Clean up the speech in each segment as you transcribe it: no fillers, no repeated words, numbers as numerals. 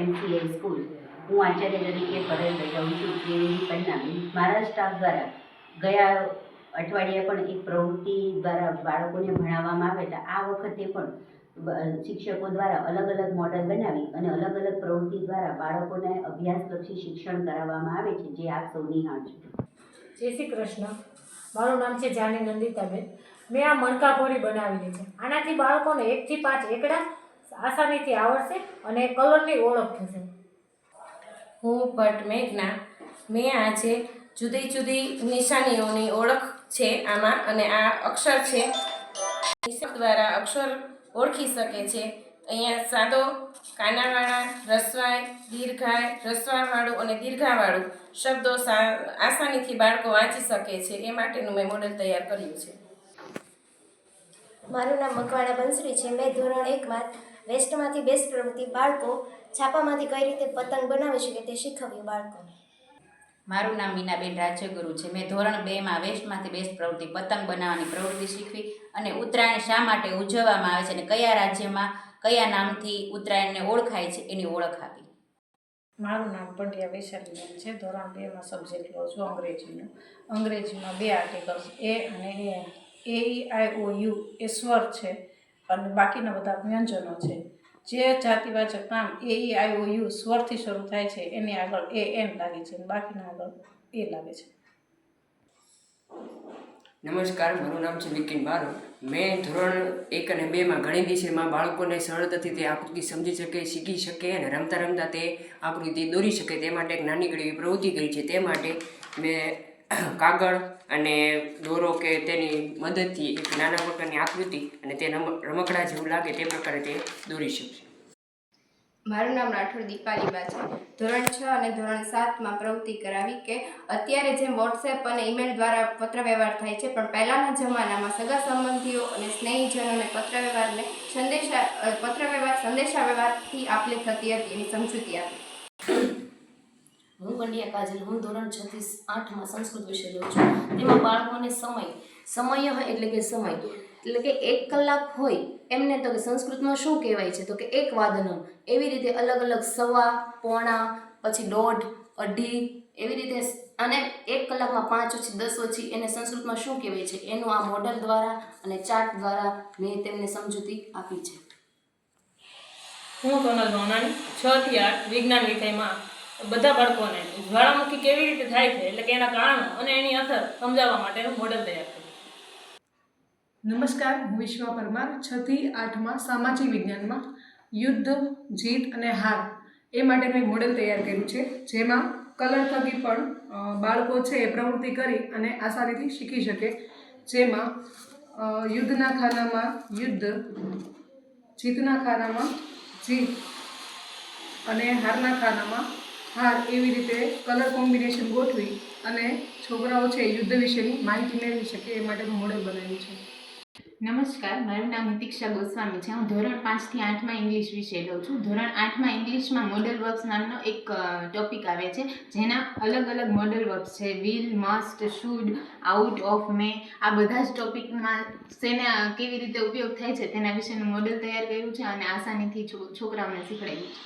MCA school હું આચાર્ય તરીકે ફરજ બજાવું છું ત્રિવેદી પરિણામી મારા સ્ટાફ દ્વારા ગયા અઠવાડિયે પણ એક પ્રવૃત્તિ દ્વારા બાળકોને ભણાવવામાં આવેલા આ વખતે પણ શિક્ષકો દ્વારા અલગ અલગ મોડલ બનાવી અને અલગ અલગ પ્રવૃત્તિ દ્વારા બાળકોને અભ્યાસલક્ષી શિક્ષણ કરાવવામાં આવે છે જે આપ સૌ નિહાળજો. જય શ્રી કૃષ્ણ. મારું નામ છે જાની નંદિતાબેન. મેં આ મણકાભરી બનાવેલી છે. આનાથી બાળકોને 1 થી 5 એકડા આસાનીથી આવડશે અને કલરની ઓળખ થશે. હું ભટ્ટ મેઘના. મેં આજે જુદી જુદી નિશાનીઓની ઓળખ છે આમાં, અને આ અક્ષર છે. નિશાન દ્વારા અક્ષર ઓળખી શકે છે. અહીંયા સાદો, કાનાવાળા, રસવાય, દીર્ઘાય, રસવાવાળું અને દીર્ઘાવાળું શબ્દો આસાનીથી બાળકો વાંચી શકે છે. એ માટેનું મેં મોડેલ તૈયાર કર્યું છે. મારું નામ મકવાણા બંસરી છે. મેં ધોરણ 1માં વેસ્ટમાંથી બેસ્ટ પ્રવૃત્તિ બાળકો છાપામાંથી કઈ રીતે પતંગ બનાવી શકે તે શીખવ્યું બાળકોને. મારું નામ મીનાબેન રાજ્યગુરુ છે. મેં ધોરણ 2માં વેસ્ટમાંથી બેસ્ટ પ્રવૃત્તિ પતંગ બનાવવાની પ્રવૃત્તિ શીખવી અને ઉત્તરાયણ શા માટે ઉજવવામાં આવે છે અને કયા રાજ્યમાં કયા નામથી ઉત્તરાયણને ઓળખાય છે એની ઓળખ આપી. મારું નામ પંડ્યા વૈશાલીબેન છે. ધોરણ 2માં સબ્જેક્ટ લઉં છું અંગ્રેજીનું. અંગ્રેજીમાં 2 આર્ટિકલ્સ એ અને એ. AEIOU એ સ્વર છે અને બાકીના બધા વ્યંજનો છે. જે જાતિવાચક નામ AEIOU સ્વરથી શરૂ થાય છે એની આગળ AN લાગે છે અને બાકીના આગળ એ લાગે છે. નમસ્કાર, મારું નામ છે વિકિન બારો. મેં ધોરણ 1 અને 2માં ગણિત વિષયમાં બાળકોને સરળતાથી તે આકૃતિ સમજી શકે, શીખી શકે અને રમતા રમતા તે આકૃતિ દોરી શકે તે માટે એક નાની એવી પ્રવૃત્તિ કરી છે. તે માટે મેં કાગળ અને દોરો કે તેની મદદથી એક નાના પ્રકારની આકૃતિ અને તે રમકડા જેવું લાગે તે પ્રકારે તે દોરી શકશે. મારું નામ રાઠોડ દીપાલીબા છે. ધોરણ 6 અને ધોરણ 7માં પ્રવૃત્તિ કરાવી કે અત્યારે જેમ વોટ્સએપ અને ઈમેલ દ્વારા પત્રવ્યવહાર થાય છે, પણ પહેલાંના જમાનામાં સગા સંબંધીઓ અને સ્નેહીજનોને પત્રવ્યવહાર સંદેશાવ્યવહારથી આપલે થતી હતી એની સમજૂતી આપી. હું પંડ્યા કાજલ. હું ધોરણ 6 થી 8માં સંસ્કૃત વિષય લઉં છું. તેમાં બાળકોને સમય એટલે કે સમય એટલે કે 1 કલાક હોય એમને તો કે સંસ્કૃતમાં શું કહેવાય છે તો કે 1 વાદનમ. એવી રીતે અલગ અલગ સવા, પોણા, પછી દોઢ, અઢી એવી રીતે, અને 1 કલાકમાં 5 ઓછી 10 ઓછી એને સંસ્કૃતમાં શું કહેવાય છે એનું આ મોડલ દ્વારા અને ચાર્ટ દ્વારા મેં તેમને સમજૂતી આપી છે. હું સોનલ રોનાણી. 6 થી 8 વિજ્ઞાન વિષયમાં બધા બાળકોને જ્વાળામુખી કેવી રીતે થાય છે એટલે કે એના કારણો અને એની અસર સમજાવવા માટેનું મોડેલ તૈયાર કર્યું. નમસ્કાર, હું વિશ્વા પરમાર. 6 થી 8માં સામાજિક વિજ્ઞાનમાં યુદ્ધ, જીત અને હાર એ માટેનું એક મોડેલ તૈયાર કર્યું છે. જેમાં કલર થકી પણ બાળકો છે એ પ્રવૃત્તિ કરી અને આસાનીથી શીખી શકે. જેમાં યુદ્ધના ખાનામાં યુદ્ધ, જીતના ખાનામાં જીત અને હારના ખાનામાં હાર એવી રીતે કલર કોમ્બિનેશન ગોઠવી અને છોકરાઓ છે યુદ્ધ વિશેની માહિતી મેળવી શકે એ માટેનું મોડેલ બનાવ્યું છે. નમસ્કાર, મારું નામ હિતિક્ષા ગોસ્વામી છે. હું ધોરણ 5 થી 8માં ઇંગ્લિશ વિષય લઉં છું. ધોરણ 8માં ઇંગ્લિશમાં મોડલ વર્બ્સ નામનો એક ટોપિક આવે છે, જેના અલગ અલગ મોડલ વર્બ્સ છે. Will, must, should, out of, may, આ બધા જ ટોપિકમાં શેના કેવી રીતે ઉપયોગ થાય છે તેના વિશેનું મોડેલ તૈયાર કર્યું છે અને આસાનીથી છોકરાઓને શીખવાડ્યું છે.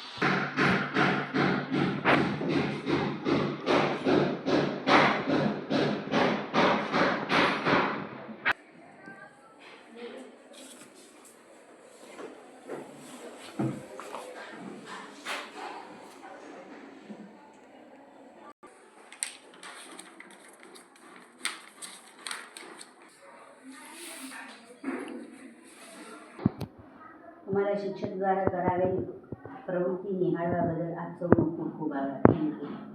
અમારા શિક્ષક દ્વારા કરાવેલી પ્રવૃત્તિ નિહાળવા બદલ આપ સૌનો ખૂબ ખૂબ આભાર. Thank you.